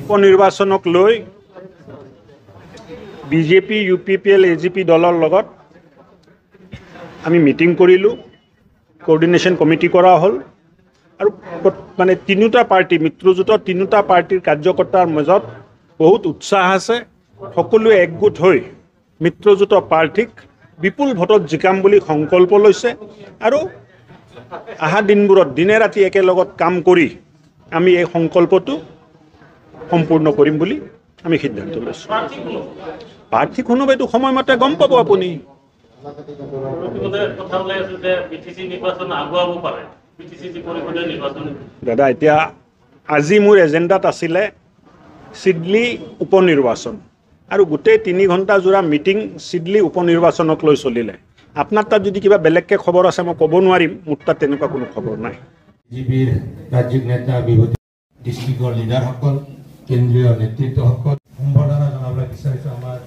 উপনিৰ্বাচনক লৈ BJP UPPL AGP দলৰ লগত আমি মিটিং কৰিলোঁ, কোঅৰ্ডিনেশ্যন কমিটি কৰা হ'ল আৰু মানে তিনিটা পাৰ্টি মিত্ৰজোঁটৰ তিনিটা পাৰ্টিৰ কাৰ্যকৰ্তাৰ মাজত বহুত উৎসাহ আছে। সকলোৱে একগোট হৈ মিত্ৰজোঁটৰ প্ৰাৰ্থীক বিপুল ভোটত জিকাম বুলি সংকল্প লৈছে আৰু অহা দিনবোৰত দিনে ৰাতি একেলগত কাম কৰি আমি এই সংকল্পটো সম্পূৰ্ণ কৰিম বুলি আমি সিদ্ধান্ত লৈছোঁ। প্ৰাৰ্থী কোনোবা এইটো সময়মতে গম পাব আপুনি। দাদা এতিয়া আজি মোৰ এজেণ্ডাত আছিলে চিডলি উপনিৰ্বাচন আৰু গোটেই 3 ঘণ্টা জোৰা মিটিং চিডলি উপনিৰ্বাচনক লৈ চলিলে। আপোনাৰ তাত যদি কিবা বেলেগকৈ খবৰ আছে মই ক'ব নোৱাৰিম, মোৰ তাত তেনেকুৱা কোনো খবৰ নাই। বিজেপিৰ ৰাজ্যিক নেতা বিভূতি ডিষ্ট্ৰিক্টৰ লিডাৰসকল কেন্দ্ৰীয় নেতৃত্বসকল সম্বৰ্ধনা জনাবলৈ বিচাৰিছোঁ আমাৰ